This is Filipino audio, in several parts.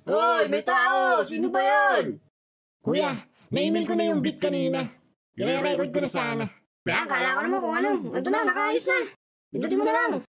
Hoy, may tao! Sino ba yan? Kuya, na-email ko na yung beat kanina. Nire-record ko na sana. Kaya, kala ko naman kung ano. Ito na, nakaayos na. Pindutin mo na lang.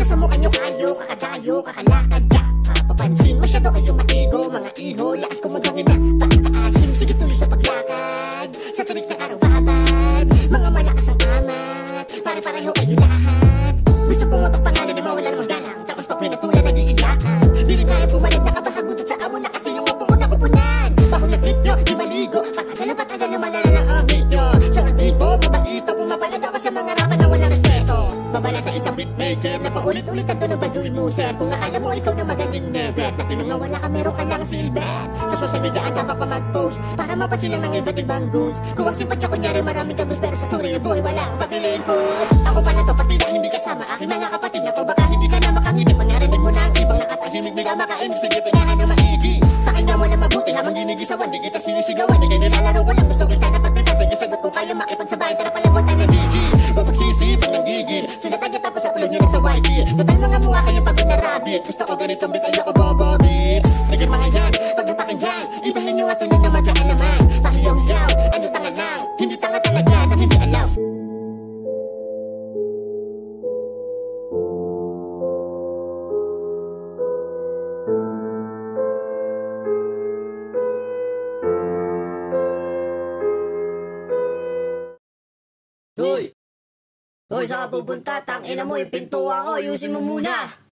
Sa mukha nyo kayo, kakadayo, kakalakad ka. Papansin, masyado kayong maigo. Mga iho, lakas ko maghangin na. Pakakaasim, sige tuloy sa paglakad. Sa tarik ng araw-batad, mga malakas ang amat. Pare-pareho kayo lahat. Gusto pumotok pangalan na mawala namang galang. Tapos papinatulan nag-iiyakan. Di rin kaya pumalag, nakabahagutot sa amo na kasi yung mabuo na kupunan. Bahog na trip nyo, di maligo. Patagal lumalala na ang video. Sa artibo, mabait pa pumapalad ako sa mga rapat na walang respeto. Babala sa isang beatmaker na paulit-ulit ang tunog baduy mo, sir. Kung akala mo ikaw na magaling never, dati nung nawala ka meron ka lang silver. Sa social media ang dapat pa mag-post para mapansin lang ng iba't ibang goons. Kung ang simpatsya kunyari maraming kagus, pero sa tunay na buhay wala akong pagpiliin ko. Ako pala to pati na hindi kasama aking mga kapatid na ko. Baka hindi ka na makangiti pag narinig mo na ang ibang nakatahimik nila makaimik. Sige tingahan na maigi, pakinggan mo na mabuti habang ginigisawan. Di kita sinisigawan, di kayo nilalaro ko lang. Gusto kita na pagpita, sige sagot kung kayo makipagsabay. Tara palagutan ng gigi, huwag magsisipag ng gigil. Sulat agad tapos upload nyo na sa YT. Total mga mukha kayo pagod na rabbit. Gusto ko ganitong beat, ayoko bobo beats. Trigger mga yan, pag napakinggan, ibahin nyo at tunog na magaan naman. Pahiyaw-yaw, ano tanga lang, hindi tanga talaga na hindi alam. Hoy! Hoy, saan ka pupunta? Tangina mo, yung pinto ako. Ayusin mo muna.